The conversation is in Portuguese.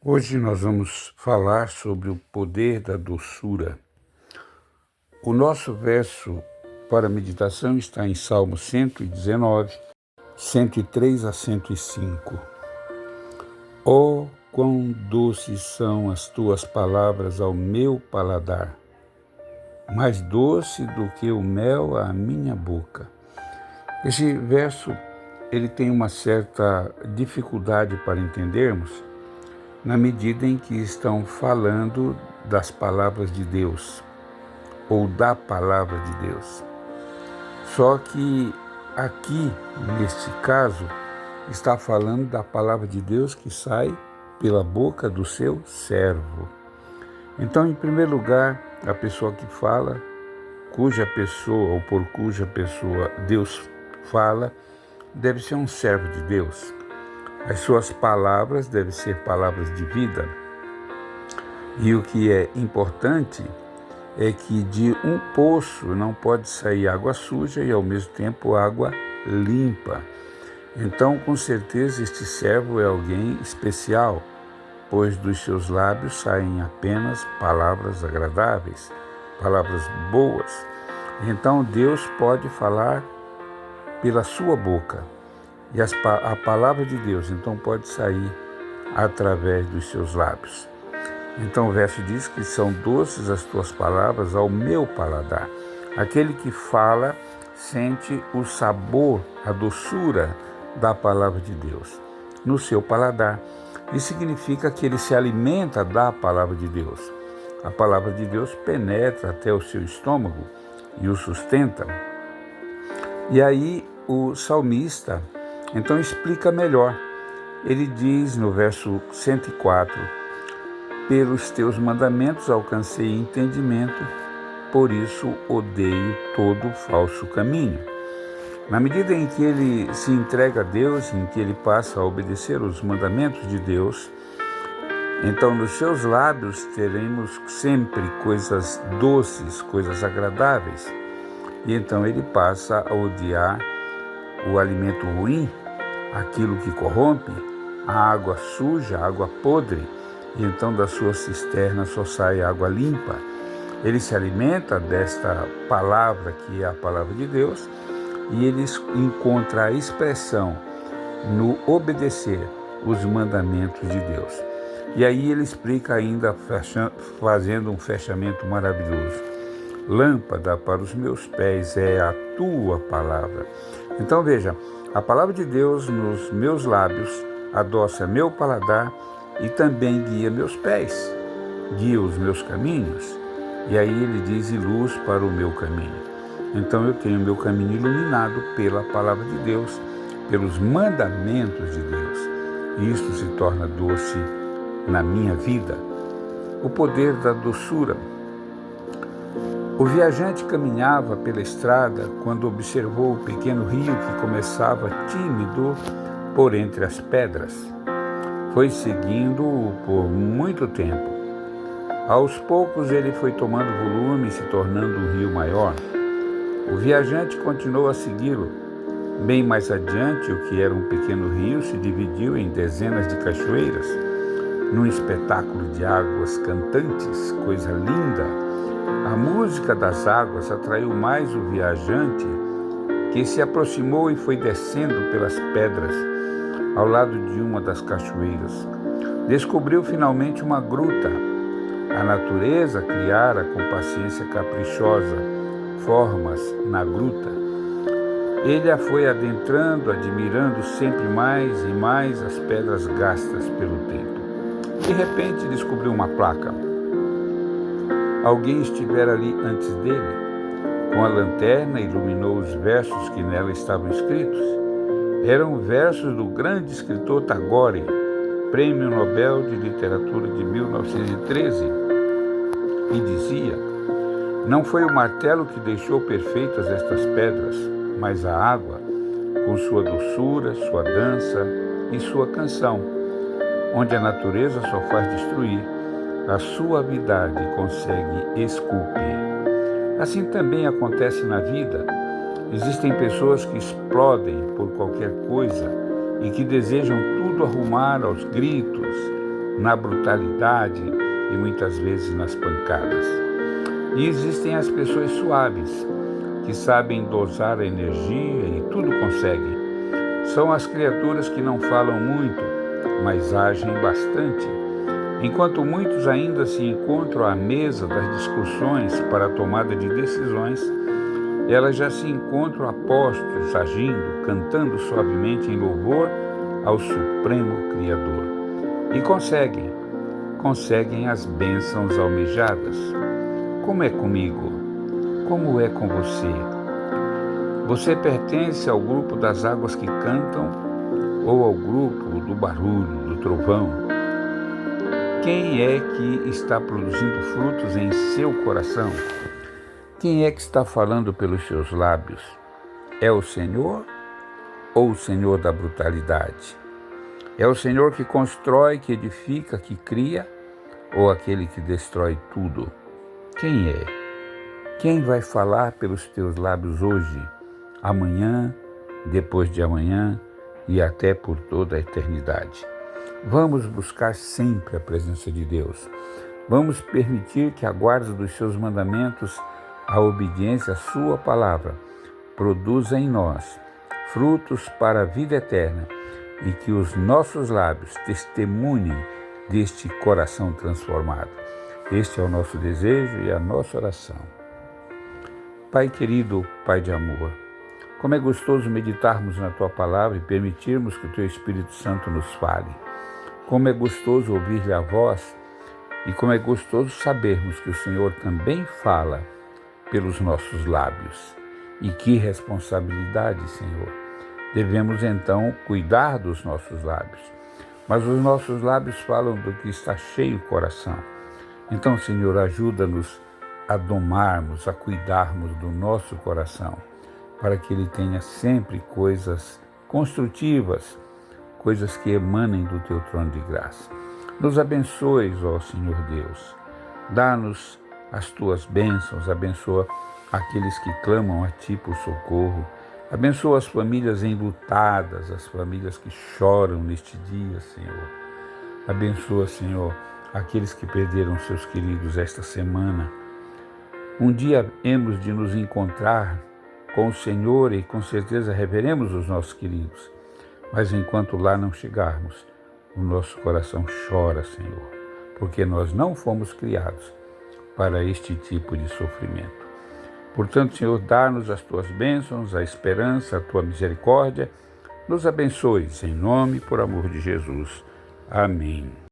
Hoje nós vamos falar sobre o poder da doçura. O nosso verso para a meditação está em Salmo 119, 103 a 105. Oh, quão doces são as tuas palavras ao meu paladar, mais doce do que o mel à minha boca. Esse verso ele tem uma certa dificuldade para entendermos, na medida em que estão falando das palavras de Deus, ou da palavra de Deus. Só que aqui, neste caso, está falando da palavra de Deus que sai pela boca do seu servo. Então, em primeiro lugar, a pessoa que fala, cuja pessoa ou por cuja pessoa Deus fala, deve ser um servo de Deus. As suas palavras devem ser palavras de vida. E o que é importante é que de um poço não pode sair água suja e ao mesmo tempo água limpa. Então, com certeza, este servo é alguém especial, pois dos seus lábios saem apenas palavras agradáveis, palavras boas. Então, Deus pode falar pela sua boca. E a palavra de Deus, então, pode sair através dos seus lábios. Então o verso diz que são doces as tuas palavras ao meu paladar. Aquele que fala sente o sabor, a doçura da palavra de Deus no seu paladar. Isso significa que ele se alimenta da palavra de Deus. A palavra de Deus penetra até o seu estômago e o sustenta. E aí o salmista então explica melhor. Ele diz no verso 104, pelos teus mandamentos alcancei entendimento, por isso odeio todo falso caminho. Na medida em que ele se entrega a Deus, em que ele passa a obedecer os mandamentos de Deus, então nos seus lábios teremos sempre coisas doces, coisas agradáveis. E então ele passa a odiar o alimento ruim, aquilo que corrompe, a água suja, a água podre, e então da sua cisterna só sai água limpa. Ele se alimenta desta palavra que é a palavra de Deus e ele encontra a expressão no obedecer os mandamentos de Deus. E aí ele explica ainda, fazendo um fechamento maravilhoso. Lâmpada para os meus pés é a tua palavra. Então veja, a palavra de Deus nos meus lábios adoça meu paladar e também guia meus pés, guia os meus caminhos. E aí ele diz, e luz para o meu caminho. Então eu tenho meu caminho iluminado pela palavra de Deus, pelos mandamentos de Deus. E isto se torna doce na minha vida. O poder da doçura. O viajante caminhava pela estrada quando observou o pequeno rio que começava tímido por entre as pedras. Foi seguindo-o por muito tempo. Aos poucos ele foi tomando volume e se tornando um rio maior. O viajante continuou a segui-lo. Bem mais adiante, o que era um pequeno rio se dividiu em dezenas de cachoeiras, num espetáculo de águas cantantes, coisa linda. A música das águas atraiu mais o viajante, que se aproximou e foi descendo pelas pedras, ao lado de uma das cachoeiras. Descobriu finalmente uma gruta. A natureza criara com paciência caprichosa formas na gruta. Ele a foi adentrando, admirando sempre mais e mais as pedras gastas pelo tempo. De repente descobriu uma placa. Alguém estivera ali antes dele. Com a lanterna iluminou os versos que nela estavam escritos. Eram versos do grande escritor Tagore, Prêmio Nobel de Literatura de 1913, e dizia: não foi o martelo que deixou perfeitas estas pedras, mas a água, com sua doçura, sua dança e sua canção, onde a natureza só faz destruir, a suavidade consegue esculpir. Assim também acontece na vida. Existem pessoas que explodem por qualquer coisa e que desejam tudo arrumar aos gritos, na brutalidade e muitas vezes nas pancadas. E existem as pessoas suaves, que sabem dosar a energia e tudo conseguem. São as criaturas que não falam muito, mas agem bastante. Enquanto muitos ainda se encontram à mesa das discussões para a tomada de decisões, elas já se encontram a postos, agindo, cantando suavemente em louvor ao Supremo Criador. E conseguem as bênçãos almejadas. Como é comigo? Como é com você? Você pertence ao grupo das águas que cantam ou ao grupo do barulho, do trovão? Quem é que está produzindo frutos em seu coração? Quem é que está falando pelos seus lábios? É o Senhor ou o Senhor da brutalidade? É o Senhor que constrói, que edifica, que cria, ou aquele que destrói tudo? Quem é? Quem vai falar pelos teus lábios hoje, amanhã, depois de amanhã e até por toda a eternidade? Vamos buscar sempre a presença de Deus. Vamos permitir que a guarda dos seus mandamentos, a obediência à sua palavra, produza em nós frutos para a vida eterna e que os nossos lábios testemunhem deste coração transformado. Este é o nosso desejo e a nossa oração. Pai querido, Pai de amor, como é gostoso meditarmos na Tua palavra e permitirmos que o Teu Espírito Santo nos fale. Como é gostoso ouvir-lhe a voz e como é gostoso sabermos que o Senhor também fala pelos nossos lábios. E que responsabilidade, Senhor! Devemos então cuidar dos nossos lábios. Mas os nossos lábios falam do que está cheio o coração. Então, Senhor, ajuda-nos a domarmos, a cuidarmos do nosso coração, para que ele tenha sempre coisas construtivas, coisas que emanem do Teu trono de graça. Nos abençoes, ó Senhor Deus. Dá-nos as Tuas bênçãos, abençoa aqueles que clamam a Ti por socorro. Abençoa as famílias enlutadas, as famílias que choram neste dia, Senhor. Abençoa, Senhor, aqueles que perderam seus queridos esta semana. Um dia hemos de nos encontrar com o Senhor e com certeza reveremos os nossos queridos. Mas enquanto lá não chegarmos, o nosso coração chora, Senhor, porque nós não fomos criados para este tipo de sofrimento. Portanto, Senhor, dá-nos as Tuas bênçãos, a esperança, a Tua misericórdia. Nos abençoes, em nome e por amor de Jesus. Amém.